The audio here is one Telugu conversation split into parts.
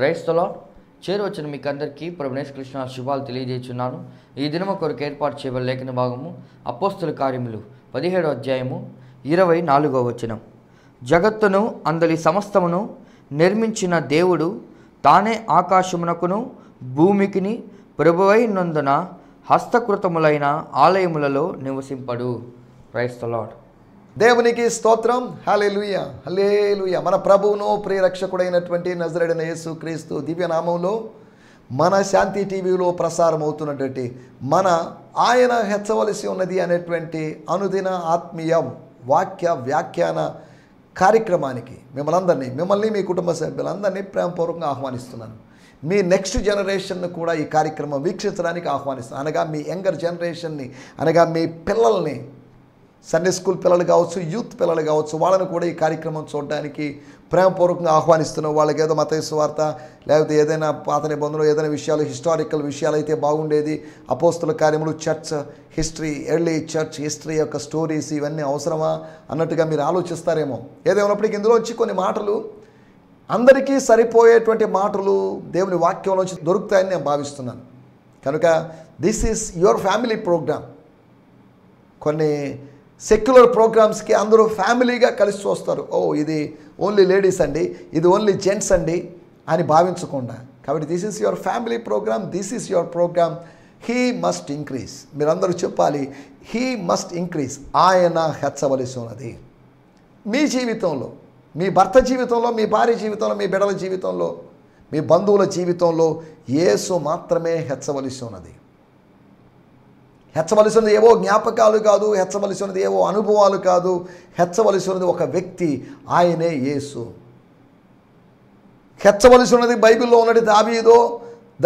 క్రైస్తలో చేరువచ్చిన మీకు అందరికీ ప్రభువైన యేసుక్రీస్తు శుభాలు తెలియజేస్తున్నాను. ఈ దినము కొరకు ఏర్పాటు చేయబడిన లేఖన భాగము అపోస్తల కార్యములు 17వ అధ్యాయము 24వ వచనం. జగత్తును అందలి సమస్తమును నిర్మించిన దేవుడు తానే ఆకాశమునకును భూమికిని ప్రభువైనందున హస్తకృతములైన ఆలయములలో నివసింపడు. Praise the lord. దేవునికి స్తోత్రం. హల్లెలూయా, హల్లెలూయా. మన ప్రభువును ప్రియరక్షకుడైనటువంటి నజరేయుడైన యేసు క్రీస్తు దివ్యనామంలో మన శాంతి టీవీలో ప్రసారం అవుతున్నటువంటి మన ఆయన హెచ్చవలసి ఉన్నది అనేటువంటి అనుదిన ఆత్మీయ వాక్య వ్యాఖ్యాన కార్యక్రమానికి మిమ్మల్ని మీ కుటుంబ సభ్యులందరినీ ప్రేమపూర్వకంగా ఆహ్వానిస్తున్నాను. మీ నెక్స్ట్ జనరేషన్ను కూడా ఈ కార్యక్రమం వీక్షించడానికి ఆహ్వానిస్తున్నాను. అనగా మీ యంగర్ జనరేషన్ని, అనగా మీ పిల్లల్ని, సండే స్కూల్ పిల్లలు కావచ్చు, యూత్ పిల్లలు కావచ్చు, వాళ్ళని కూడా ఈ కార్యక్రమం చూడడానికి ప్రేమపూర్వకంగా ఆహ్వానిస్తున్నాం. వాళ్ళకి ఏదో మత్తయి సువార్త లేకపోతే ఏదైనా పాత నిబంధనలు ఏదైనా విషయాలు, హిస్టారికల్ విషయాలు అయితే బాగుండేది. అపోస్తల కార్యములు, church history, early church history యొక్క స్టోరీస్ ఇవన్నీ అవసరమా అన్నట్టుగా మీరు ఆలోచిస్తారేమో. ఏదేమైనప్పటికీ ఇందులోంచి కొన్ని మాటలు అందరికీ సరిపోయేటువంటి మాటలు దేవుని వాక్యంలోంచి దొరుకుతాయని నేను భావిస్తున్నాను. కనుక this is your family program. కొన్ని సెక్యులర్ ప్రోగ్రామ్స్కి అందరూ ఫ్యామిలీగా కలిసి చూస్తారు. ఇది ఓన్లీ లేడీస్ అండి, ఇది ఓన్లీ జెంట్స్ అండి అని భావించకుండా. కాబట్టి this is your family program, this is your program. He must increase. మీరందరూ చెప్పాలి, హీ మస్ట్ ఇంక్రీజ్. ఆయన హెచ్చవలసి ఉన్నది. మీ జీవితంలో, మీ భర్త జీవితంలో, మీ భార్య జీవితంలో, మీ బిడ్డల జీవితంలో, మీ బంధువుల జీవితంలో యేసు మాత్రమే హెచ్చవలసి ఉన్నది. హెచ్చవలసి ఉన్నది ఏవో జ్ఞాపకాలు కాదు, హెచ్చవలసి ఉన్నది ఏవో అనుభవాలు కాదు, హెచ్చవలసి ఉన్నది ఒక వ్యక్తి, ఆయనే యేసు. హెచ్చవలసి ఉన్నది బైబిల్లో ఉన్నది దావీదో,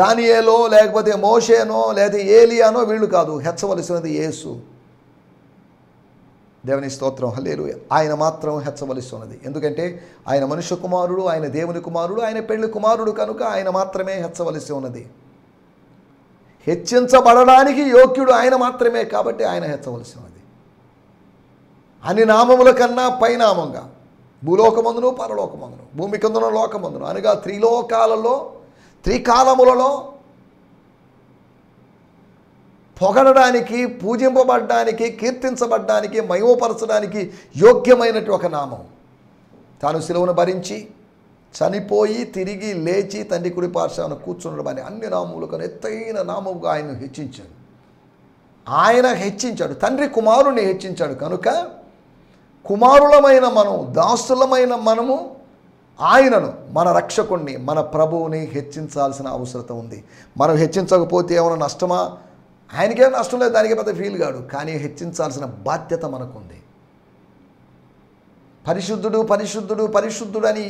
దానియేలో, లేకపోతే మోషేనో, లేకపోతే ఏలియానో వీళ్ళు కాదు. హెచ్చవలసి ఉన్నది యేసు. దేవుని స్తోత్రం, హల్లెలూయా. ఆయన మాత్రం హెచ్చవలసి ఉన్నది. ఎందుకంటే ఆయన మనుష్య కుమారుడు, ఆయన దేవుని కుమారుడు, ఆయన పెళ్లి కుమారుడు కనుక ఆయన మాత్రమే హెచ్చవలసి ఉన్నది. హెచ్చించబడడానికి యోగ్యుడు ఆయన మాత్రమే కాబట్టి ఆయన హెచ్చవలసి ఉన్నది. అన్ని నామముల కన్నా పైనామంగా భూలోకమందును పరలోకమందును భూమి కిందను లోకమందును అనగా త్రిలోకాలలో, త్రికాలములలో పొగడడానికి, పూజింపబడ్డానికి, కీర్తించబడ్డానికి, మహిమపరచడానికి యోగ్యమైనటువంటి ఒక నామం. తాను సిలువను భరించి చనిపోయి తిరిగి లేచి తండ్రి కుడి పార్శ్వన కూర్చుండడం అని అన్ని నామముల కన్నా ఎత్తైన నామముగా ఆయన హెచ్చించాడు. ఆయన హెచ్చించాడు, తండ్రి కుమారుని హెచ్చించాడు. కనుక కుమారులమైన మనం, దాసులమైన మనము ఆయనను, మన రక్షకుణ్ణి, మన ప్రభువుని హెచ్చించాల్సిన అవసరం ఉంది. మనం హెచ్చించకపోతే ఏమైనా నష్టమా? ఆయనకేం నష్టం లేదు, దానికి పెద్ద ఫీల్ కాడు. కానీ హెచ్చించాల్సిన బాధ్యత మనకుంది. పరిశుద్ధుడు పరిశుద్ధుడు పరిశుద్ధుడు అని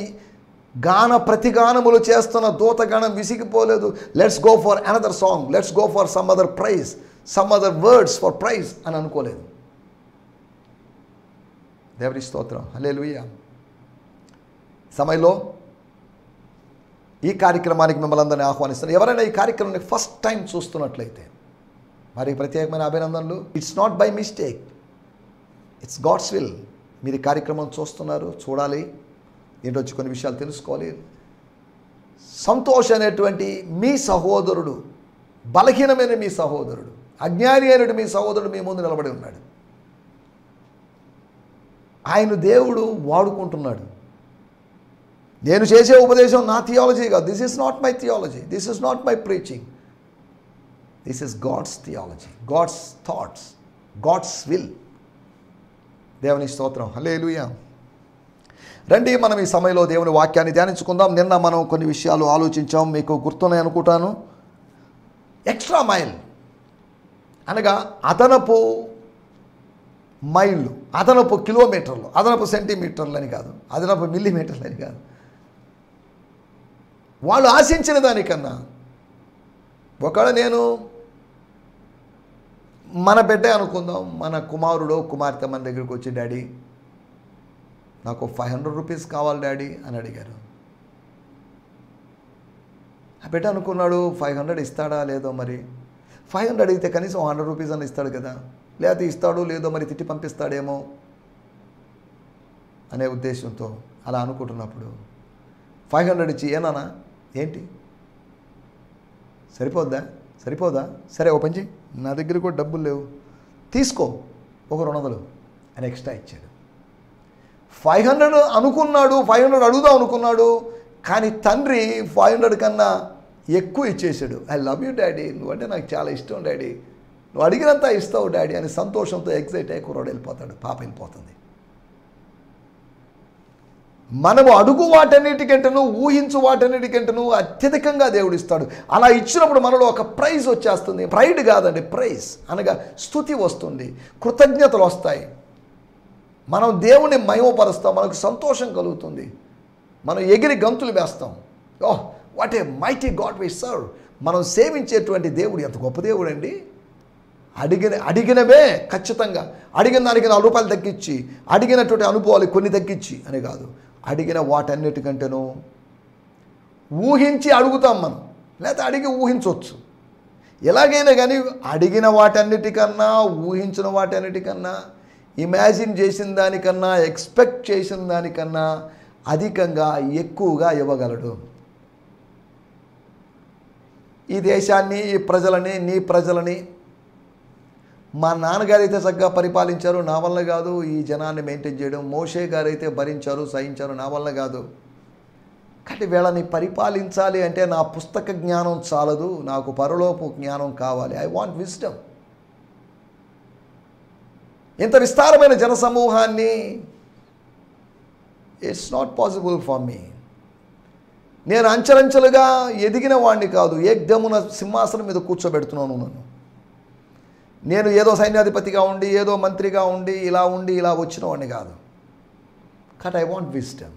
ప్రతిగానములు చేస్తున్న దూతగానం విసిగిపోలేదు. Let's go for another song, let's go for some other praise, some other words for praise అని అనుకోలేదు. దేవుని స్తోత్రం, హల్లెలూయా. సమయంలో ఈ కార్యక్రమానికి మిమ్మల్ని అందరినీ ఆహ్వానిస్తాను. ఎవరైనా ఈ కార్యక్రమాన్ని ఫస్ట్ టైం చూస్తున్నట్లయితే మరి ప్రత్యేకమైన అభినందనలు. It's not by mistake, it's God's will. మీరు ఈ కార్యక్రమం చూస్తున్నారు, చూడాలి, దీంట్లో వచ్చి కొన్ని విషయాలు తెలుసుకోవాలి. సంతోష్ అనేటువంటి మీ సహోదరుడు, బలహీనమైన మీ సహోదరుడు, అజ్ఞాని అయినటువంటి మీ సహోదరుడు మీ ముందు నిలబడి ఉన్నాడు. ఆయన దేవుడు వాడుకుంటున్నాడు. నేను చేసే ఉపదేశం నా థియాలజీ కాదు. This is not my theology, this is not my preaching. This is God's theology, God's thoughts, God's will. దేవుని స్తోత్రం, హల్లెలూయా. రండి, మనం ఈ సమయంలో దేవుని వాక్యాన్ని ధ్యానించుకుందాం. నిన్న మనం కొన్ని విషయాలు ఆలోచించాం, మీకు గుర్తున్నాయి అనుకుంటాను. ఎక్స్ట్రా మైల్ అనగా అదనపు మైళ్ళు, అదనపు కిలోమీటర్లు, అదనపు సెంటీమీటర్లు అని కాదు, అదనపు మిల్లీమీటర్లు అని కాదు. వాళ్ళు ఆశించిన దానికన్నా ఒకవేళ నేను మన బిడ్డే అనుకుందాం, మన కుమారుడో కుమార్తె మన దగ్గరికి వచ్చి, డాడీ నాకు 500 రూపీస్ కావాలి డాడీ అని అడిగారు. ఆ బిడ్డ అనుకున్నాడు 500 ఇస్తాడా లేదో, మరి 500 అడిగితే కనీసం 100 రూపీస్ అని ఇస్తాడు కదా, లేకపోతే ఇస్తాడో లేదో మరి తిట్టి పంపిస్తాడేమో అనే ఉద్దేశంతో అలా అనుకుంటున్నప్పుడు 500 ఇచ్చి, ఏనా ఏంటి సరిపోదా? సరే ఓ పని చెయ్యి, నా దగ్గర కూడా డబ్బులు లేవు, తీసుకో ఒక 200 అని ఎక్స్ట్రా ఇచ్చాడు. 500 అనుకున్నాడు, 500 అడుగుదాం అనుకున్నాడు, కానీ తండ్రి 500 కన్నా ఎక్కువ ఇచ్చేసాడు. ఐ లవ్ యూ డాడీ, నువ్వంటే నాకు చాలా ఇష్టం డాడీ, నువ్వు అడిగినంత ఇస్తావు డాడీ అని సంతోషంతో ఎగ్జైట్ అయ్యి కుర్రాడు వెళ్ళిపోతాడు, పాప వెళ్ళిపోతుంది. మనము అడుగు వాటన్నిటికంటను, ఊహించు వాటన్నిటికంటను అత్యధికంగా దేవుడు ఇస్తాడు. అలా ఇచ్చినప్పుడు మనలో ఒక ప్రైజ్ వచ్చేస్తుంది. ప్రైడ్ కాదండి, ప్రైజ్ అనగా స్తుతి వస్తుంది, కృతజ్ఞతలు వస్తాయి. మనం దేవుని మహిమపరుస్తాం, మనకు సంతోషం కలుగుతుంది, మనం ఎగిరి గంతులు వేస్తాం. Oh what a mighty God we serve. మనం సేవించేటువంటి దేవుడు ఎంత గొప్ప దేవుడు అండి. అడిగినవే ఖచ్చితంగా, అడిగిన దానికి 4 రూపాయలు తగ్గించి, అడిగినటువంటి అనుభవాలు కొన్ని తగ్గించి అని కాదు, అడిగిన వాటన్నిటికంటేనూ ఊహించి అడుగుతాం మనం, లేకపోతే అడిగి ఊహించవచ్చు. ఎలాగైనా కానీ అడిగిన వాటన్నిటికన్నా, ఊహించిన వాటన్నిటికన్నా, ఇమాజిన్ చేసిన దానికన్నా, ఎక్స్పెక్ట్ చేసిన దానికన్నా అధికంగా ఎక్కువగా ఇవ్వగలడు. ఈ దేశాన్ని, ఈ ప్రజలని, నీ ప్రజలని మా నాన్నగారు అయితే చక్కగా పరిపాలించారు, నా వల్ల కాదు ఈ జనాన్ని మెయింటైన్ చేయడం. మోషే గారు అయితే భరించారు, సహించారు, నా వల్ల కాదు. కాబట్టి వీళ్ళని పరిపాలించాలి అంటే నా పుస్తక జ్ఞానం చాలదు, నాకు పరలోపు జ్ఞానం కావాలి. I want wisdom. ఇంత విస్తారమైన జనసమూహాన్ని it's not possible for me. నేను అంచెలంచెలుగా ఎదిగిన వాడిని కాదు, ఏకదమున సింహాసనం మీద కూర్చోబెడుతున్నాను నన్ను. నేను ఏదో సైన్యాధిపతిగా ఉండి, ఏదో మంత్రిగా ఉండి, ఇలా వచ్చిన వాడిని కాదు. కాబట్టి ఐ వాంట్ విజ్డమ్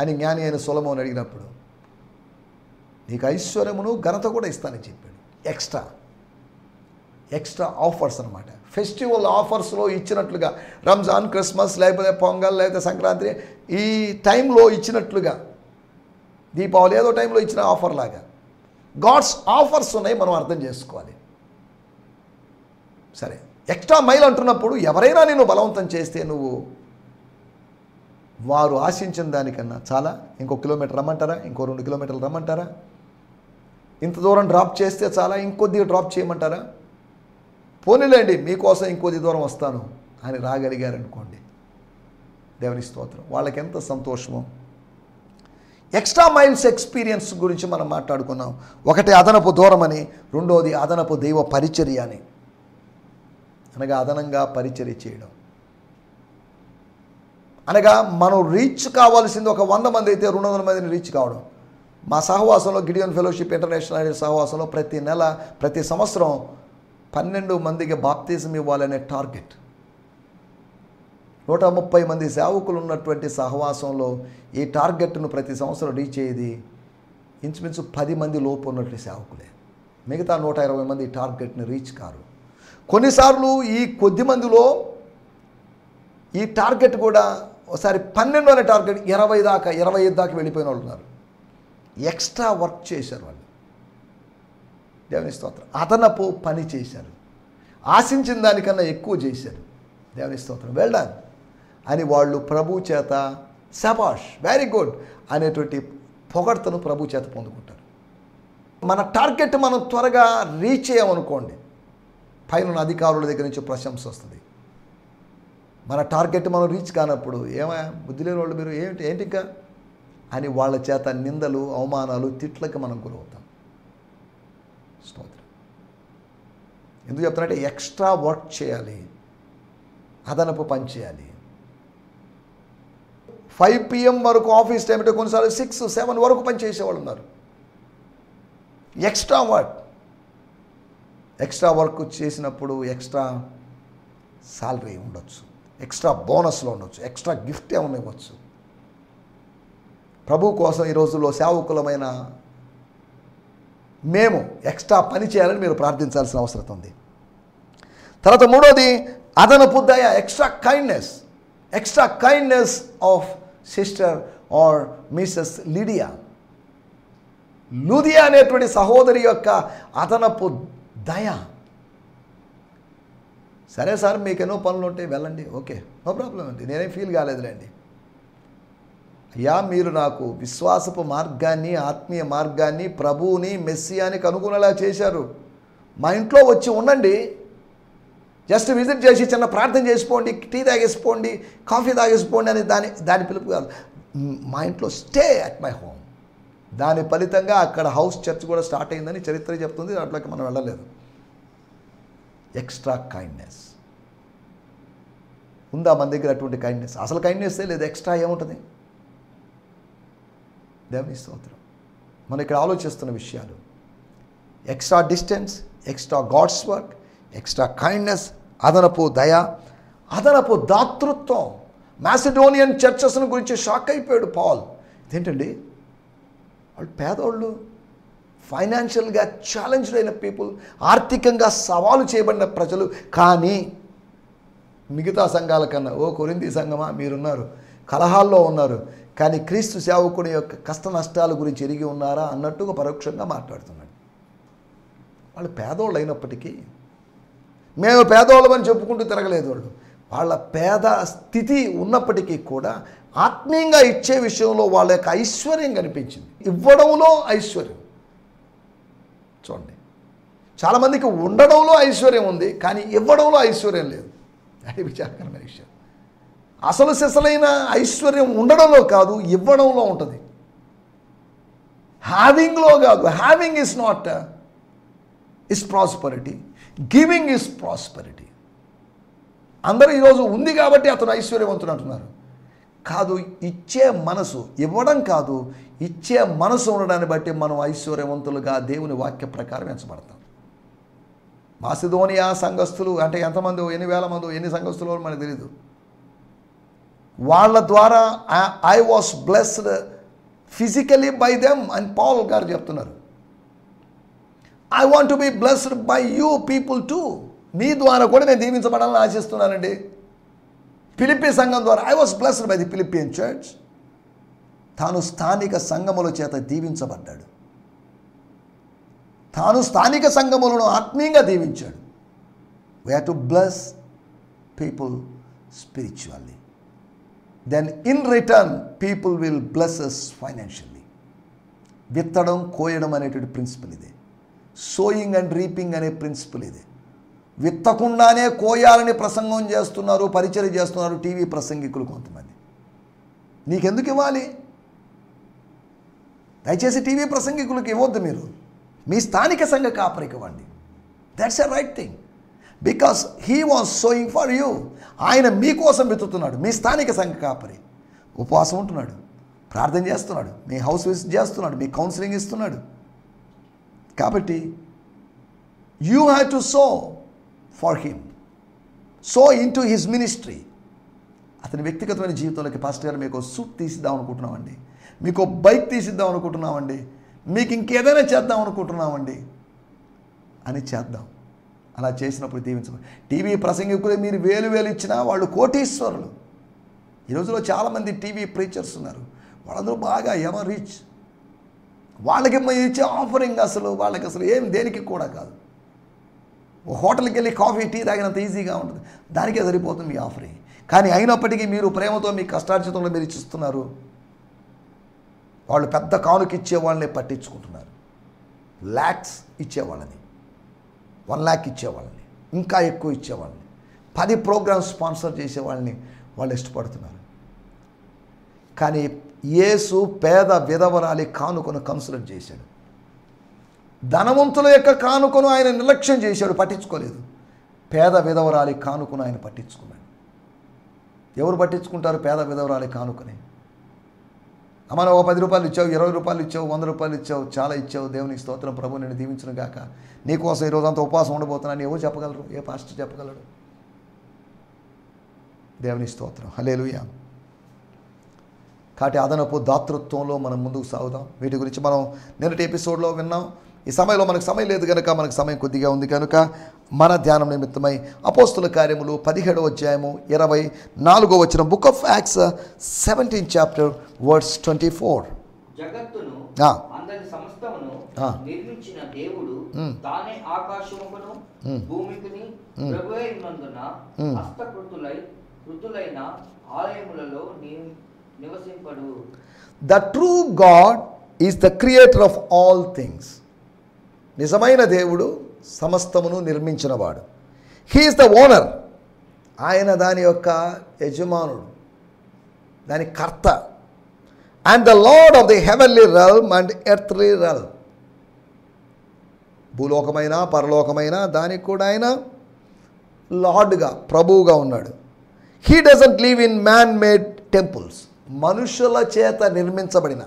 అని జ్ఞాని అయిన సొలొమోను అడిగినప్పుడు, నీకు ఐశ్వర్యమును ఘనత కూడా ఇస్తానని చెప్పాడు. ఎక్స్ట్రా ఆఫర్స్ అనమాట. ఫెస్టివల్ ఆఫర్స్లో ఇచ్చినట్లుగా, రంజాన్, క్రిస్మస్, లేకపోతే పొంగల్, లేకపోతే సంక్రాంతి ఈ టైంలో ఇచ్చినట్లుగా, దీపావళి ఏదో టైంలో ఇచ్చిన ఆఫర్ లాగా గాడ్స్ ఆఫర్స్ ఉన్నాయి, మనం అర్థం చేసుకోవాలి. సరే, ఎక్స్ట్రా మైల్ అంటున్నప్పుడు ఎవరైనా నేను బలవంతం చేస్తే నువ్వు వారు ఆశించిన దానికన్నా చాలా, ఇంకో కిలోమీటర్ రమ్మంటారా, ఇంకో 2 కిలోమీటర్లు రమ్మంటారా, ఇంత దూరం డ్రాప్ చేస్తే చాలా, ఇంకొద్దిగా డ్రాప్ చేయమంటారా, పోనీలేండి మీకోసం ఇంకొద్ది దూరం వస్తాను అని రాగలిగారనుకోండి, దేవుని స్తోత్రం, వాళ్ళకి ఎంత సంతోషమో. ఎక్స్ట్రా మైల్స్ ఎక్స్పీరియన్స్ గురించి మనం మాట్లాడుకున్నాం. ఒకటి అదనపు దూరం అని, రెండోది అదనపు దైవ పరిచర్య అని, అనగా అదనంగా పరిచర్య చేయడం. అనగా మనం రీచ్ కావాల్సింది ఒక 100 మంది అయితే 200 మందిని రీచ్ కావడం. మా సహవాసంలో, గిడియోన్ ఫెలోషిప్ ఇంటర్నేషనల్ అనే సహవాసంలో ప్రతి సంవత్సరం 12 మందికి బాప్తిజం ఇవ్వాలనే టార్గెట్. 130 మంది సేవకులు ఉన్నటువంటి సహవాసంలో ఈ టార్గెట్ను ప్రతి సంవత్సరం రీచ్ అయ్యేది ఇంచుమించు 10 మంది లోపు ఉన్నటువంటి సేవకులే. మిగతా 120 మంది ఈ టార్గెట్ని రీచ్ కారు. కొన్నిసార్లు ఈ కొద్ది మందిలో ఈ టార్గెట్ కూడా ఒకసారి 12 అనే టార్గెట్ 25 దాకా వెళ్ళిపోయిన వాళ్ళు ఉన్నారు. ఎక్స్ట్రా వర్క్ చేశారు వాళ్ళు, దేవుని స్తోత్రం, అదనపు పని చేశారు, ఆశించిన దానికన్నా ఎక్కువ చేశారు. దేవుని స్తోత్రం, వెల్ డన్ అని వాళ్ళు ప్రభు చేత శబాష్ వెరీ గుడ్ అనేటువంటి పొగడ్తను ప్రభు చేత పొందుకుంటారు. మన టార్గెట్ మనం త్వరగా రీచ్ అయ్యామనుకోండి, పైన అధికారుల దగ్గర నుంచి ప్రశంస వస్తుంది. మన టార్గెట్ మనం రీచ్ కానప్పుడు, ఏమయ్యా బుద్ధి లేని వాళ్ళు మీరు, ఏంటి ఇంకా అని వాళ్ళ చేత నిందలు, అవమానాలు, తిట్లకి మనం గురవుతాం. స్తోత్రం. ఎందుకు చెప్తానంటే ఎక్స్ట్రా వర్క్ చేయాలి, అదనపు పని చేయాలి. 5 PM వరకు ఆఫీస్ టైం అంటే కొన్నిసార్లు 6, 7 వరకు పని చేసేవాళ్ళు ఉన్నారు. ఎక్స్ట్రా వర్క్ చేసినప్పుడు ఎక్స్ట్రా శాలరీ ఉండొచ్చు, ఎక్స్ట్రా బోనస్లో ఉండొచ్చు, ఎక్స్ట్రా గిఫ్ట్ ఏమైనా ఇవ్వచ్చు. ప్రభు కోసం ఈ రోజుల్లో సేవకులమైన మేము ఎక్స్ట్రా పని చేయాలని మీరు ప్రార్థించాల్సిన అవసరం ఉంది. తర్వాత మూడోది అదనపు దయ, extra kindness of sister or Mrs Lydia అనేటువంటి సహోదరి యొక్క అదనపు దయ. సరే సార్ మీకు ఎన్నో పనులు ఉంటాయి, వెళ్ళండి, ఓకే, నో ప్రాబ్లం అండి, నేనేం ఫీల్ కాలేదులేండి అయ్యా మీరు నాకు విశ్వాసపు మార్గాన్ని, ఆత్మీయ మార్గాన్ని, ప్రభువుని, మెస్సియాని కనుగొనేలా చేశారు. మా ఇంట్లో వచ్చి ఉండండి, జస్ట్ విజిట్ చేసి చిన్న ప్రార్థన చేసిపోండి, టీ తాగేసిపోండి, కాఫీ తాగేసిపోండి అని దాని పిలుపు కాదు. మా ఇంట్లో స్టే అట్ మై హోమ్. దాని ఫలితంగా అక్కడ హౌస్ చర్చ్ కూడా స్టార్ట్ అయిందని చరిత్ర చెప్తుంది. దాంట్లోకి మనం వెళ్ళలేదు. ఎక్స్ట్రా కైండ్నెస్ ఉందా మన దగ్గర? అటువంటి కైండ్నెస్ అసలు కైండ్నెస్సే లేదు, ఎక్స్ట్రా ఏముంటుంది? దేవుని స్తోత్రం. మనం ఇక్కడ ఆలోచిస్తున్న విషయాలు extra distance, extra God's work, extra kindness, అదనపు దయ, అదనపు దాతృత్వం. మాసిడోనియన్ చర్చెస్ను గురించి షాక్ అయిపోయాడు పాల్. ఇదేంటండి, వాళ్ళు పేదోళ్ళు, ఫైనాన్షియల్గా ఛాలెంజ్డ్ అయిన పీపుల్, ఆర్థికంగా సవాలు చేయబడిన ప్రజలు, కానీ మిగతా సంఘాల కన్నా, ఓ కొరింథీ సంఘమా మీరున్నారు, కలహాల్లో ఉన్నారు, కానీ క్రీస్తు సేవకుని యొక్క కష్ట నష్టాల గురించి ఎరిగి ఉన్నారా అన్నట్టుగా పరోక్షంగా మాట్లాడుతున్నాడు. వాళ్ళు పేదోళ్ళు అయినప్పటికీ, మేము పేదోళ్ళమని చెప్పుకుంటూ తిరగలేదు. వాళ్ళ పేద స్థితి ఉన్నప్పటికీ కూడా ఆత్మీయంగా ఇచ్చే విషయంలో వాళ్ళ యొక్క ఐశ్వర్యం కనిపించింది. ఇవ్వడంలో ఐశ్వర్యం చూడండి. చాలామందికి ఉండడంలో ఐశ్వర్యం ఉంది, కానీ ఇవ్వడంలో ఐశ్వర్యం లేదు. అది విచారకరమైన విషయం. అసలు సిసలైన ఐశ్వర్యం ఉండడంలో కాదు, ఇవ్వడంలో ఉంటుంది. హ్యావింగ్లో కాదు. Having is not is prosperity, giving is prosperity. అందరూ ఈరోజు ఉంది కాబట్టి అతను ఐశ్వర్యవంతుడు అంటున్నారు. కాదు, ఇచ్చే మనసు, ఇవ్వడం కాదు, ఇచ్చే మనసు ఉండడాన్ని బట్టి మనం ఐశ్వర్యవంతులుగా దేవుని వాక్య ప్రకారం ఎంచబడతాం. మాసిదోనియా సంఘస్థులు అంటే ఎంతమంది, ఎన్ని వేల మంది, ఎన్ని సంఘస్థులు మనకు తెలియదు. వాళ్ళ ద్వారా I was blessed physically by them అని పౌల్ గారు చెప్తున్నారు. I want to be blessed by you people too. మీ ద్వారా కూడా నేను దీవించబడాలని ఆశిస్తున్నానండి. ఫిలిప్పీ సంఘం ద్వారా I was blessed by the Philippian church. తాను స్థానిక సంఘముల చేత దీవించబడ్డాడు. తాను స్థానిక సంఘములను ఆత్మీయంగా దీవించాడు. We have to bless people spiritually. Then in return people will bless us financially. విత్తడం, కోయడం అనేటువంటి ప్రిన్సిపల్ ఇదే. సోయింగ్ అండ్ రీపింగ్ అనే ప్రిన్సిపల్ ఇదే. విత్తకుండానే కోయాలని ప్రసంగం చేస్తున్నారు, పరిచయం చేస్తున్నారు టీవీ ప్రసంగికులు కొంతమంది. నీకెందుకు ఇవ్వాలి? దయచేసి టీవీ ప్రసంగికులకు ఇవ్వద్దు. మీరు మీ స్థానిక సంఘ కాపరికి ఇవ్వండి. That's a right thing, because he was sowing for you. ఆయన మీకోసం వెతుకుతున్నాడు. మీ స్థానిక సంఘ కాపరి ఉపవాసం ఉంటున్నాడు, ప్రార్థన చేస్తున్నాడు, మీ హౌస్ విజిట్ చేస్తున్నాడు, మీ కౌన్సిలింగ్ ఇస్తున్నాడు. కాబట్టి you have to so for him, so in to his ministry. అతని వ్యక్తిగతమైన జీవితంలోకి పాస్టర్ గారు మీకు సూట్ తీసిద్దాం అనుకుంటున్నామండి, మీకు బైక్ తీసిద్దాం అనుకుంటున్నామండి, మీకు ఇంకేదైనా చేద్దాం అనుకుంటున్నామండి అని చేద్దాం. అలా చేసినప్పుడు దీవించండి. టీవీ ప్రసంగికులు మీరు వేలు వేలు ఇచ్చినా వాళ్ళు కోటీశ్వరులు. ఈ రోజులో చాలామంది టీవీ ప్రీచర్స్ ఉన్నారు. వాళ్ళందరూ బాగా ఎవర్ రీచ్. వాళ్ళకి ఇచ్చే ఆఫరింగ్ అసలు వాళ్ళకి అసలు ఏం దేనికి కూడా కాదు. హోటల్కి వెళ్ళి కాఫీ, టీ తాగినంత ఈజీగా ఉంటుంది. దానికే సరిపోతుంది మీ ఆఫరింగ్. కానీ అయినప్పటికీ మీరు ప్రేమతో మీ కష్టార్జితంలో మీరు ఇచ్చిస్తున్నారు. వాళ్ళు పెద్ద కానుక ఇచ్చే వాళ్ళని పట్టించుకుంటున్నారు. ల్యాక్స్ ఇచ్చేవాళ్ళని, 1 lakh ఇచ్చేవాళ్ళని, ఇంకా ఎక్కువ ఇచ్చేవాళ్ళని, 10 ప్రోగ్రామ్స్ స్పాన్సర్ చేసేవాళ్ళని వాళ్ళు ఇష్టపడుతున్నారు. కానీ యేసు పేద విధవరాలి కానుకను కన్సిడర్ చేశాడు. ధనవంతుల యొక్క కానుకను ఆయన నిర్లక్ష్యం చేశాడు, పట్టించుకోలేదు. పేద విధవరాలి కానుకను ఆయన పట్టించుకున్నాడు. ఎవరు పట్టించుకుంటారు పేద విధవరాలి కానుకని? అమ్మ ఒక 10 రూపాయలు ఇచ్చావు, 20 రూపాయలు ఇచ్చావు, 100 రూపాయలు ఇచ్చావు, చాలా ఇచ్చావు, దేవునికి స్తోత్రం, ప్రభు నేను దీవించను గాక, నీకోసం ఈరోజు అంతా ఉపవాసం ఉండబోతున్నాను ఎవరు చెప్పగలరు? ఏ పాస్టర్ చెప్పగలడు? దేవుని స్తోత్రం, హల్లెలూయా. కాబట్టి అదనపు దాతృత్వంలో మనం ముందుకు సాగుదాం. వీటి గురించి మనం నిన్నటి ఎపిసోడ్లో విన్నాం. ఈ సమయంలో మనకు సమయం లేదు కనుక, మనకు సమయం కొద్దిగా ఉంది కనుక మన ధ్యానం నిమిత్తమై అపోస్తుల కార్యములు 17వ అధ్యాయము 24వ వచనం, book of acts 17th chapter verse 24. జగత్తును అందరి సమస్తమును నిర్మించిన దేవుడు తానే ఆకాశముకును భూమికిని ప్రభువై ఉన్నందున హస్తకృతులైన ఆలయములలో నివసింపడు. The true God is the creator of all things. నిజమైన దేవుడు సమస్తమును నిర్మించినవాడు. He is the owner. ఆయన దాని యొక్క యజమానుడు, దాని కర్త. And the lord of the heavenly realm and earthly realm. భూలోకమైన పరలోకమైన దానికి కూడా ఆయన లార్డ్గా, ప్రభువుగా ఉన్నాడు. He doesn't live in man made temples. మనుషుల చేత నిర్మించబడిన,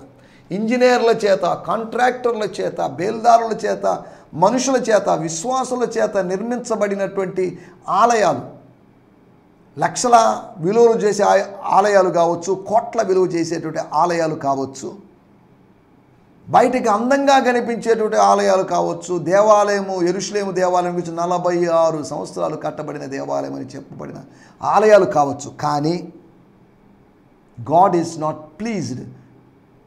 ఇంజనీర్ల చేత, కాంట్రాక్టర్ల చేత, బేల్దారుల చేత, మనుషుల చేత, విశ్వాసుల చేత నిర్మించబడినటువంటి ఆలయాలు, లక్షల విలువలు చేసే ఆలయాలు కావచ్చు, కోట్ల విలువ చేసేటువంటి ఆలయాలు కావచ్చు, బయటికి అందంగా కనిపించేటువంటి ఆలయాలు కావచ్చు. దేవాలయము, యెరూషలేము దేవాలయం గురించి 46 సంవత్సరాలు కట్టబడిన దేవాలయం అని చెప్పబడిన ఆలయాలు కావచ్చు. కానీ God is not pleased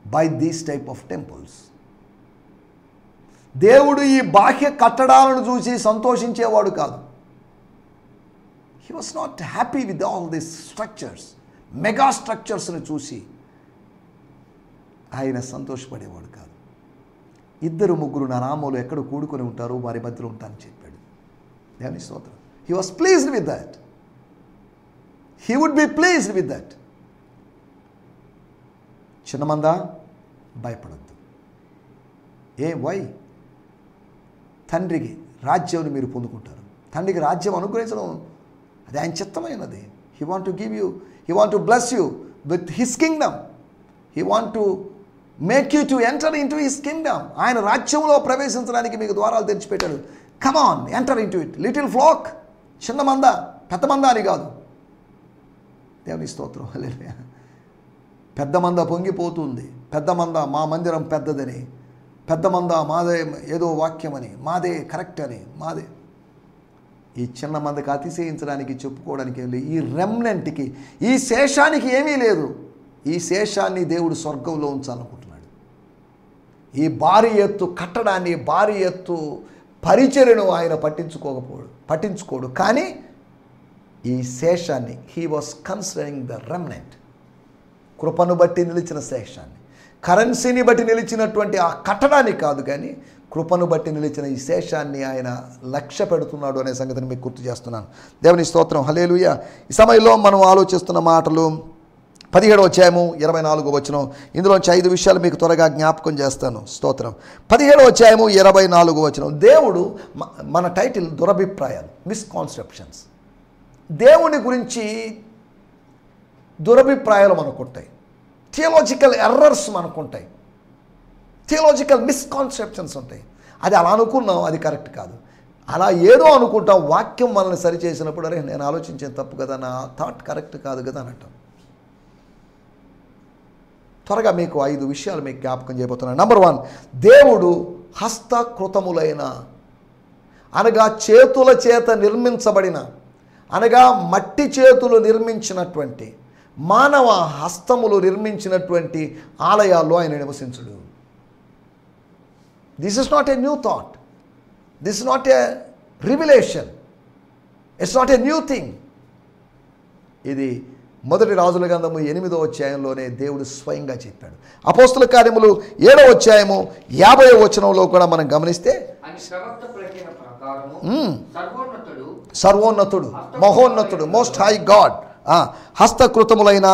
by these type of temples. దేవుడు ఈ బాహ్య కట్టడాలను చూసి సంతోషించేవాడు కాదు. He was not happy with all these structures, mega స్ట్రక్చర్స్ని చూసి ఆయన సంతోషపడేవాడు కాదు. 2-3 నా నామంలో ఎక్కడ కూడుకొని ఉంటారో వారి మధ్యలో ఉంటానని చెప్పాడు. దేవుని స్తోత్రం. He was pleased with that. He would be pleased with that. చిన్నమందా, భయపడద్దు. వై? తండ్రికి రాజ్యాన్ని మీరు పొందుకుంటారు. తండ్రికి రాజ్యం అనుగ్రహించడం అది ఆయన చిత్తమైనది. He want to give you, he want to bless you with his kingdom. He want to make you to enter into his kingdom. ఆయన రాజ్యంలో ప్రవేశించడానికి మీకు ద్వారాలు తెరిచిపెట్టాడు. Come on, enter into it. Little flock, చిన్న మంద, పెద్ద మంద అని కాదు. దేవుని స్తోత్రం. హల్లెలూయా. పెద్ద మంద పొంగిపోతుంది. పెద్ద మంద మా మందిరం పెద్దదని, పెద్ద మంద మాదే ఏదో వాక్యమని, మాదే కరెక్ట్ అని, మాదే. ఈ చిన్న మందకి అతిశయించడానికి, చెప్పుకోవడానికి ఏం లేదు. ఈ రెమ్నెంట్కి, ఈ శేషానికి ఏమీ లేదు. ఈ శేషాన్ని దేవుడు స్వర్గంలో ఉంచాలనుకుంటున్నాడు. ఈ భారీ ఎత్తు కట్టడాన్ని, భారీ ఎత్తు పరిచర్యను ఆయన పట్టించుకోడు. కానీ ఈ శేషాన్ని, he was considering the remnant. కృపను బట్టి నిలిచిన శేషాన్ని, కరెన్సీని బట్టి నిలిచినటువంటి ఆ కట్టడాన్ని కాదు, కానీ కృపను బట్టి నిలిచిన ఈ శేషాన్ని ఆయన లక్ష్య పెడుతున్నాడు అనే సంగతిని మీకు గుర్తు చేస్తున్నాను. దేవుని స్తోత్రం. హల్లెలూయా. ఈ సమయంలో మనం ఆలోచిస్తున్న మాటలు 17వ అధ్యాయము 24వ వచనం. ఇందులోంచి 5 విషయాలు మీకు త్వరగా జ్ఞాపకం చేస్తాను. స్తోత్రం. 17వ అధ్యాయము 24వ వచనం. దేవుడు, మన టైటిల్ దురభిప్రాయాలు, మిస్కాన్సెప్షన్స్. దేవుని గురించి దురభిప్రాయాలు మనకుంటాయి. థియలాజికల్ ఎర్రర్స్ మనకుంటాయి. థియలాజికల్ మిస్కాన్సెప్షన్స్ ఉంటాయి. అది అలా అనుకున్నాం, అది కరెక్ట్ కాదు. అలా ఏదో అనుకుంటాం. వాక్యం మనల్ని సరిచేసినప్పుడు, అరే నేను ఆలోచించేది తప్పు కదా, నా థాట్ కరెక్ట్ కాదు కదా అని అంటాం. త్వరగా మీకు 5 విషయాలు మీకు జ్ఞాపకం చేయబోతున్నాను. నంబర్ 1, దేవుడు హస్తకృతములైన, అనగా చేతుల చేత నిర్మించబడిన, అనగా మట్టి చేతులు నిర్మించినటువంటి, మానవ హస్తములు నిర్మించినటువంటి ఆలయాల్లో ఆయన నివసించుడు. This is not a new thought. This is not a revelation. It's not a new thing. ఇది మొదటి రాజుల గ్రంథము 8వ అధ్యాయంలోనే దేవుడు స్వయంగా చెప్పాడు. అపోస్తల కార్యములు 7వ అధ్యాయము 50వ వచనంలో కూడా మనం గమనిస్తే, సర్వోన్నతుడు, మహోన్నతుడు, మోస్ట్ హై గాడ్ హస్తకృతములైన,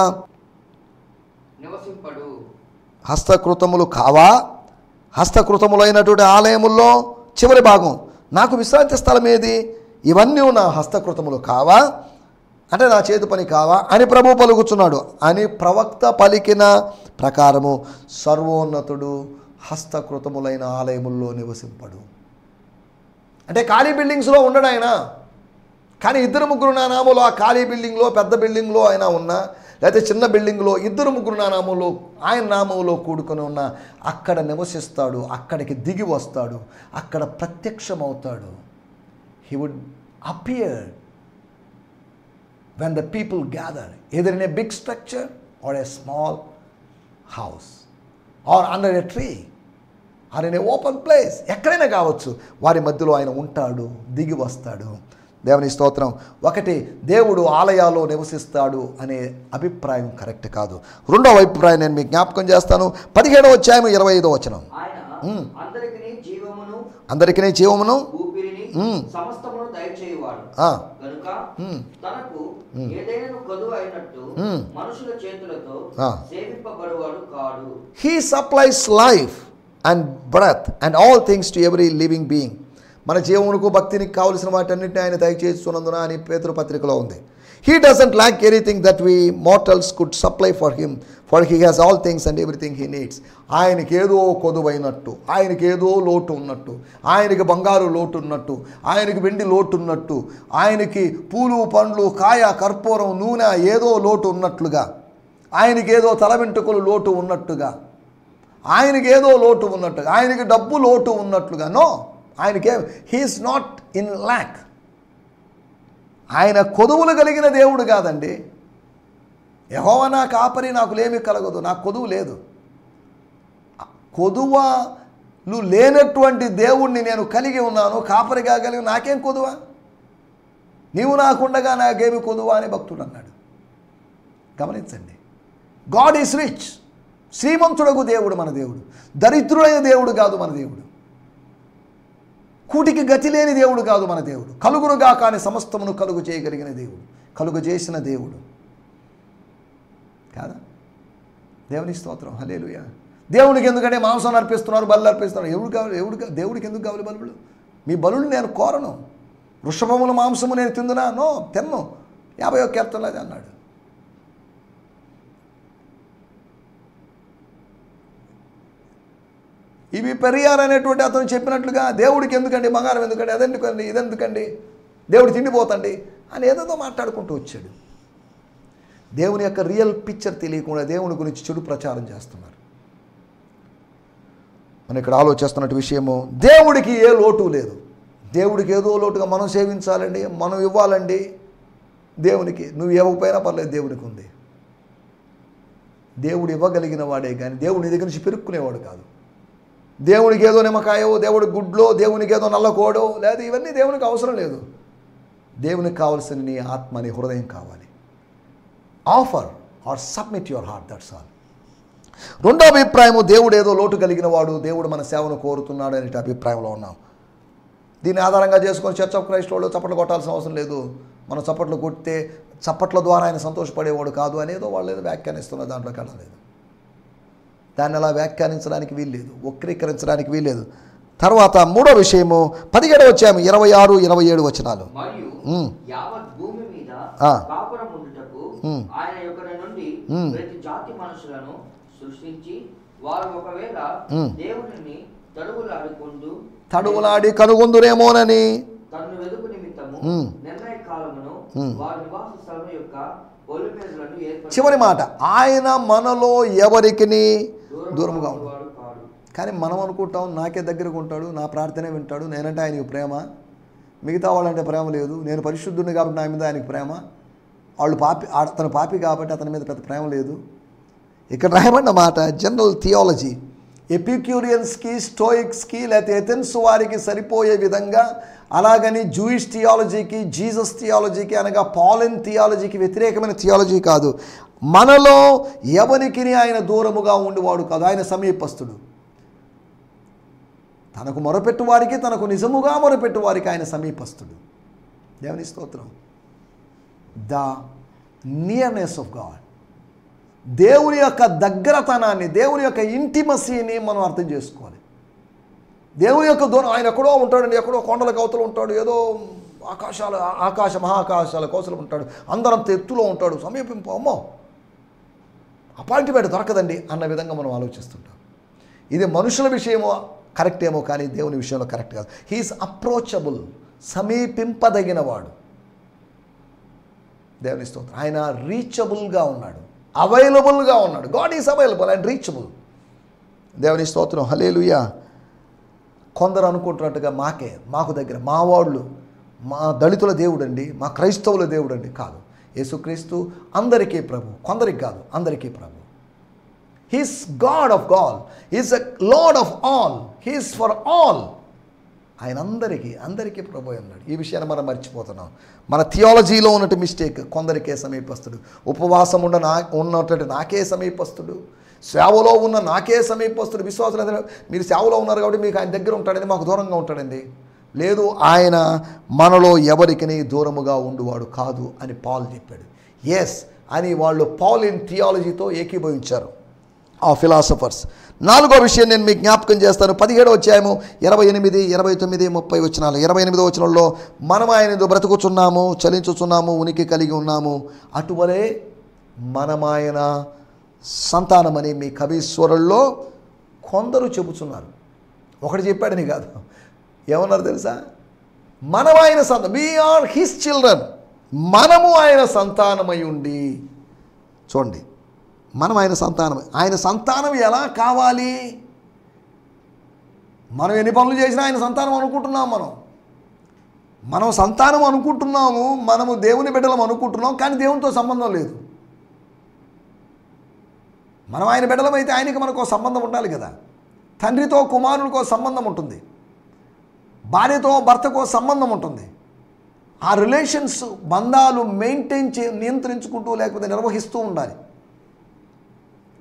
హస్తకృతములు కావా, హస్తకృతములైనటువంటి ఆలయముల్లో చివరి భాగం, నాకు విశ్రాంతి స్థలం ఏది, ఇవన్నీ నా హస్తకృతములు కావా, అంటే నా చేతి పని కావా అని ప్రభువు పలుకుతున్నాడు అని ప్రవక్త పలికిన ప్రకారము సర్వోన్నతుడు హస్తకృతములైన ఆలయముల్లో నివసింపడు. అంటే ఖాళీ బిల్డింగ్స్లో ఉండడు ఆయన. కానీ 2-3 నా నామంలో ఆ ఖాళీ బిల్డింగ్లో, పెద్ద బిల్డింగ్లో ఆయన ఉన్నా, లేకపోతే చిన్న బిల్డింగ్లో 2-3 నా నామంలో, ఆయన నామంలో కూడుకొని ఉన్న, అక్కడ నివసిస్తాడు. అక్కడికి దిగి వస్తాడు. అక్కడ ప్రత్యక్షమవుతాడు. He would appear when the people gather, either in a big structure or a small house or under a tree or in a open place, ఎక్కడైనా కావచ్చు, వారి మధ్యలో ఆయన ఉంటాడు, దిగి వస్తాడు. దేవుని స్తోత్రం. ఒకటి, దేవుడు ఆలయాల్లో నివసిస్తాడు అనే అభిప్రాయం కరెక్ట్ కాదు. రెండవ అభిప్రాయం నేను మీకు జ్ఞాపకం చేస్తాను. 17వ అధ్యాయం 25వ వచనం. అందరికీ జీవమును సమస్తమును దయచేయువాడు గనుక తనకు ఏదైనా కొదువ అయినట్టు మనుషుల చేతులతో సేవింపబడువాడు కాడు. He supplies life and breath and all things to every living being. మన జీవమునకు భక్తికి కావలసిన వాటన్నిటిని ఆయన దయచేస్తున్నందున అని పేతురు పత్రికలో ఉంది. He doesn't lack anything that we mortals could supply for him, for he has all things and everything he needs. ఆయనకి ఏదో కొదువైనట్టు, ఆయనకి ఏదో లోటు ఉన్నట్టు, ఆయనకి బంగారు లోటు ఉన్నట్టు, ఆయనకి వెండి లోటు ఉన్నట్టు, ఆయనకి పూలు పండ్లు కాయ కర్పూరం నూనె ఏదో లోటు ఉన్నట్లుగా, ఆయనకి ఏదో తల వెంట్రుకలు లోటు ఉన్నట్టుగా, ఆయనకి ఏదో లోటు ఉన్నట్టుగా, ఆయనకి డబ్బు లోటు ఉన్నట్లుగా. నో, ఆయనకే హీఈస్ నాట్ ఇన్ ల్యాక్. ఆయన కొదువులు కలిగిన దేవుడు కాదండి. యెహోవా నా కాపరి, నాకు లేమి కలగదు, నాకు కొదువు లేదు. కొదువలు లేనటువంటి దేవుణ్ణి నేను కలిగి ఉన్నాను, కాపరిగా కలిగి, నాకేం కొదువ? నీవు నాకుండగా నాకేమి కొదువ అని భక్తుడు అన్నాడు. గమనించండి, గాడ్ ఈజ్ రిచ్. శ్రీమంతుడకు దేవుడు మన దేవుడు, దరిద్రుడైన దేవుడు కాదు మన దేవుడు, కూటికి గతి లేని దేవుడు కాదు మన దేవుడు, కలుగునుగా కానీ సమస్తమును కలుగు చేయగలిగిన దేవుడు, కలుగు చేసిన దేవుడు కాదా? దేవుని స్తోత్రం, హల్లెలూయా. దేవునికి ఎందుకంటే మాంసం అర్పిస్తున్నారు, బలు అర్పిస్తున్నారు. దేవుడికి ఎందుకు కావాలి బలులు? మీ బలులు నేను కోరను. వృషభముల మాంసము నేను తిందునా? నో, తిన్ను. 51 కీర్తనలో అది అన్నాడు. ఇవి పెరియార్ అనేటువంటి అతను చెప్పినట్లుగా దేవుడికి ఎందుకండి బంగారం, ఎందుకండి అదెందుకండి ఇదెందుకండి, దేవుడు తిండిపోతండి అని ఏదేదో మాట్లాడుకుంటూ వచ్చాడు. దేవుని యొక్క రియల్ పిక్చర్ తెలియకుండా దేవుని గురించి చెడు ప్రచారం చేస్తున్నారు. మనం ఇక్కడ ఆలోచిస్తున్నట్టు విషయము, దేవుడికి ఏ లోటు లేదు. దేవుడికి ఏదో లోటుగా మనం సేవించాలండి, మనం ఇవ్వాలండి దేవునికి. నువ్వు ఇవ్వకపోయినా పర్లేదు, దేవునికి ఉంది. దేవుడు ఇవ్వగలిగిన వాడే కానీ దేవుని దగ్గర నుంచి పెరుక్కునేవాడు కాదు. దేవునికి ఏదో నిమ్మకాయో, దేవుడి గుడ్లో, దేవునికి ఏదో నల్లకోడో లేదా ఇవన్నీ దేవునికి అవసరం లేదు. దేవునికి కావాల్సిన నీ ఆత్మ, నీ హృదయం కావాలి. Offer or submit your heart, that's all. రెండో అభిప్రాయము, దేవుడు ఏదో లోటు కలిగిన వాడు, దేవుడు మన సేవను కోరుతున్నాడు అనే అభిప్రాయంలో ఉన్నాం. దీన్ని ఆధారంగా చేసుకొని చర్చ్ ఆఫ్ క్రైస్ట్ వాళ్ళు చప్పట్లు కొట్టాల్సిన అవసరం లేదు. మనం చప్పట్లు కొడితే చప్పట్ల ద్వారా ఆయన సంతోషపడేవాడు కాదు అనేదో వాళ్ళు ఏదో వ్యాఖ్యానిస్తున్న దాంట్లోకి వెళ్ళలేదు. దాన్ని అలా వ్యాఖ్యానించడానికి వీల్లేదు, వక్రీకరించడానికి వీల్లేదు. తర్వాత మూడో విషయము 17వ అధ్యాయం 26, 27 వచనాలు. తడువులాడి కనుగొందురేమోనని చివరి మాట, ఆయన మనలో ఎవరికి దూరంగా ఉంటాడు. కానీ మనం అనుకుంటాం నాకే దగ్గరకు ఉంటాడు, నా ప్రార్థనే వింటాడు, నేనంటే ఆయనకి ప్రేమ, మిగతా వాళ్ళంటే ప్రేమ లేదు, నేను పరిశుద్ధుడిని కాబట్టి నా మీద ఆయనకి ప్రేమ, వాళ్ళు పాపి, అతను పాపి కాబట్టి అతని మీద పెద్ద ప్రేమ లేదు. ఇక్కడ రాయబడిన మాట జనరల్ థియాలజీ, ఎపిక్యూరియన్స్కి, స్టోయిక్స్కి లేకపోతే ఎథెన్స్ వారికి సరిపోయే విధంగా, అలాగని జూయిష్ థియాలజీకి, జీసస్ థియాలజీకి అనగా పాలన్ థియాలజీకి వ్యతిరేకమైన థియాలజీ కాదు. మనలో ఎవరికి ఆయన దూరముగా ఉండేవాడు కాదు, ఆయన సమీపస్తుడు. తనకు మొరపెట్టు వారికి, తనకు నిజముగా మొరపెట్టు వారికి ఆయన సమీపస్తుడు. దేవుని స్తోత్రం. ద నియర్నెస్ ఆఫ్ గాడ్, దేవుని యొక్క దగ్గరతనాన్ని, దేవుని యొక్క ఇంటిమసీని మనం అర్థం చేసుకోవాలి. దేవుని యొక్క దూరం, ఆయన ఎక్కడో ఉంటాడండి, ఎక్కడో కొండల కవతలు ఉంటాడు, ఏదో మహాకాశాల కోసలు ఉంటాడు, అందరంత ఎత్తులో ఉంటాడు, సమీపింపు, అమ్మో అపాయింట్మెంట్ దొరకదండి అన్న విధంగా మనం ఆలోచిస్తుంటాం. ఇది మనుషుల విషయమో కరెక్ట్ ఏమో, కానీ దేవుని విషయంలో కరెక్ట్ కాదు. హీఈస్ అప్రోచబుల్, సమీపింపదగినవాడు. దేవుని స్తోత్రం. ఆయన రీచబుల్గా ఉన్నాడు, అవైలబుల్గా ఉన్నాడు. God is available and reachable. దేవుని స్తోత్రం, హల్లెలూయా. కొందరు అనుకుంటున్నట్టుగా మాకు దగ్గర, మా వాళ్ళు, మా దళితుల దేవుడండి, మా క్రైస్తవుల దేవుడండి. కాదు, యేసుక్రీస్తు అందరికీ ప్రభు, కొందరికి కాదు, అందరికీ ప్రభు. He's God of all, he's a lord of all, he's for all. ఆయన అందరికీ ప్రభు అయి ఉన్నాడు. ఈ విషయాన్ని మనం మర్చిపోతున్నాం. మన థియాలజీలో ఉన్నట్టు మిస్టేక్. కొందరికే సమీపస్తుడు, ఉపవాసం ఉన్నటువంటి నాకే సమీపస్తుడు, సేవలో ఉన్న నాకే సమీపస్తుడు. విశ్వాసులు మీరు సేవలో ఉన్నారు కాబట్టి మీకు ఆయన దగ్గర ఉంటాడండి, మాకు దూరంగా ఉంటాడండి. లేదు, ఆయన మనలో ఎవరికి దూరముగా ఉండువాడు కాదు అని పాల్ చెప్పాడు. ఎస్ అని వాళ్ళు పాలిన్ థియాలజీతో ఏకీభవించారు ఆ ఫిలాసఫర్స్. 4వ విషయం నేను మీకు జ్ఞాపకం చేస్తాను. 17వ అధ్యాయము 28, 29, 30 వచనాలు. 28వ వచనంలో మనం ఆయన బ్రతుకుచున్నాము, చలించుచున్నాము, ఉనికి కలిగి ఉన్నాము, అటువలే మనమాయన సంతానమని మీ కవీశ్వరుల్లో కొందరు చెబుతున్నారు. ఒకటి చెప్పాడని కాదు, ఏమన్నారు తెలుసా? మనం ఆయన సంతానం, వీఆర్ హిస్ చిల్డ్రన్, మనము ఆయన సంతానమై ఉండి. చూడండి, మనం ఆయన సంతానం. ఆయన సంతానం ఎలా కావాలి? మనం ఎన్ని పనులు చేసినా ఆయన సంతానం అనుకుంటున్నాం. మనం సంతానం అనుకుంటున్నాము, మనము దేవుని బిడ్డలం అనుకుంటున్నాం, కానీ దేవునితో సంబంధం లేదు. మనం ఆయన బిడ్డలం అయితే ఆయనకి మనకు సంబంధం ఉండాలి కదా. తండ్రితో కుమారునికో సంబంధం ఉంటుంది, భార్యతో భర్తకో సంబంధం ఉంటుంది. ఆ రిలేషన్స్, బంధాలు నియంత్రించుకుంటూ లేకపోతే నిర్వహిస్తూ ఉండాలి.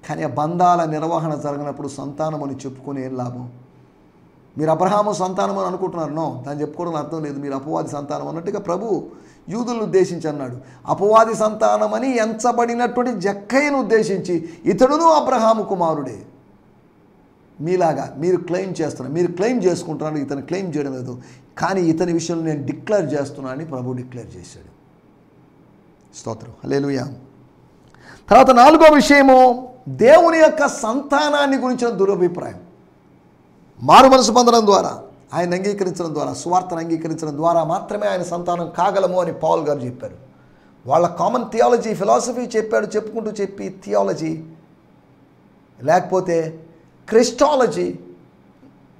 కానీ ఆ బంధాల నిర్వహణ జరగనప్పుడు సంతానం అని చెప్పుకొని ఏం లాభం? మీరు అబ్రహాము సంతానం అని అనుకుంటున్నారు. నో, దాన్ని చెప్పుకోవడం అర్థం లేదు. మీరు అపవాది సంతానం అన్నట్టుగా ప్రభు యూదులను ఉద్దేశించి అన్నాడు. అపవాది సంతానమని ఎంచబడినటువంటి జక్కయ్యను ఉద్దేశించి ఇతడును అబ్రహాము కుమారుడే. మీలాగా మీరు క్లెయిమ్ చేసుకుంటున్నారు, ఇతను క్లెయిమ్ చేయడం లేదు. కానీ ఇతని విషయంలో నేను డిక్లేర్ చేస్తున్నాను అని ప్రభు డిక్లేర్ చేశాడు. స్తోత్రం, హల్లెలూయా. తర్వాత 4వ విషయము, దేవుని యొక్క సంతానాన్ని గురించిన దురభిప్రాయం. మారు మనసు పొందడం ద్వారా, ఆయన అంగీకరించడం ద్వారా, సువార్తను అంగీకరించడం ద్వారా మాత్రమే ఆయన సంతానం కాగలము అని పౌల్ గారు చెప్పారు. వాళ్ళ కామన్ థియాలజీ, ఫిలాసఫీ చెప్పుకుంటూ థియాలజీ, లేకపోతే క్రిస్టాలజీ,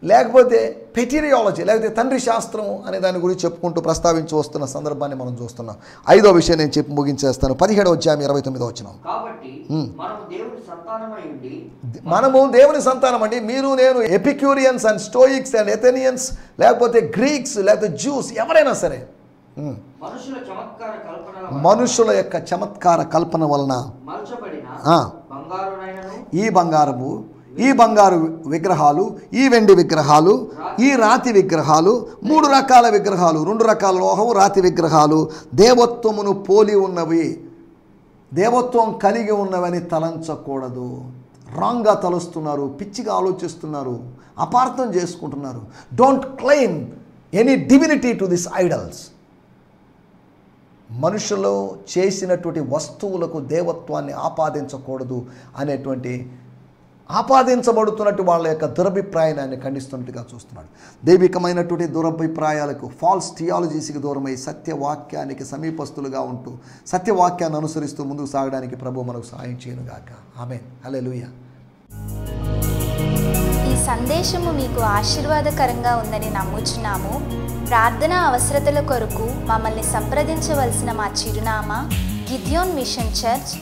లేకపోతే పెటీరియాలజీ, లేకపోతే తండ్రి శాస్త్రం అనే దాని గురించి చెప్పుకుంటూ ప్రస్తావించి వస్తున్న సందర్భాన్ని మనం చూస్తున్నాం. 5వ విషయం నేను చెప్పి ముగించేస్తాను. 17వ అధ్యాయం 29వ వచనం. కాబట్టి మనము దేవుని సంతానం అండి. మీరు నేను ఎపిక్యూరియన్స్ అండ్ స్టోయిక్స్ అండ్ ఎథెనియన్స్, లేకపోతే గ్రీక్స్, లేకపోతే జ్యూస్, ఎవరైనా సరే మనుషుల యొక్క చమత్కార కల్పన వలన ఈ బంగారు విగ్రహాలు, ఈ వెండి విగ్రహాలు, ఈ రాతి విగ్రహాలు, 3 రకాల విగ్రహాలు, 2 రకాల లోహము, రాతి విగ్రహాలు దేవత్వమును పోలి ఉన్నవి, దేవత్వం కలిగి ఉన్నవని తలంచకూడదు. రాంగ్గా తలుస్తున్నారు, పిచ్చిగా ఆలోచిస్తున్నారు, అపార్థం చేసుకుంటున్నారు. Don't claim any divinity to this idols. మనుషులు చేసినటువంటి వస్తువులకు దేవత్వాన్ని ఆపాదించకూడదు అనేటువంటి ఆపాదించబడుతున్నట్టు వాళ్ళ యొక్క దురభిప్రాయాన్ని ఖండిస్తున్నట్టుగా చూస్తున్నాడు. దైవికమైనటువంటి దురభిప్రాయాలకు, ఫాల్స్ థియాలజీస్కి దూరమై సత్యవాక్యానికి సమీపస్తులుగా ఉంటూ సత్యవాక్యాన్ని అనుసరిస్తూ ముందుకు సాగడానికి ప్రభు మనకు సహాయం చేయనుగాక. ఆమేన్, హల్లెలూయా. ఈ సందేశము మీకు ఆశీర్వాదకరంగా ఉందని నమ్ముచున్నాము. ప్రార్థన అవసరతల కొరకు మమ్మల్ని సంప్రదించవలసిన మా చిరునామా గిద్యోన్ మిషన్ చర్చ్,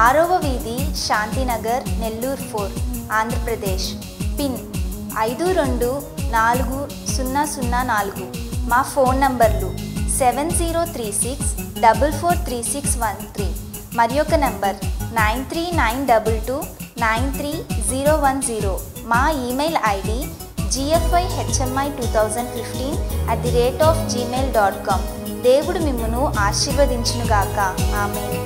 6వ వీధి, శాంతినగర్, నెల్లూరు 4, ఆంధ్రప్రదేశ్. పిన్ 524004. మా ఫోన్ నంబర్లు 7036443613 మరి ఒక నంబర్ 9392293010. మా ఈమెయిల్ ఐడి gfihmi2015@gmail.com. దేవుడు మిమ్మును ఆశీర్వదించునుగాక. ఆమేన్.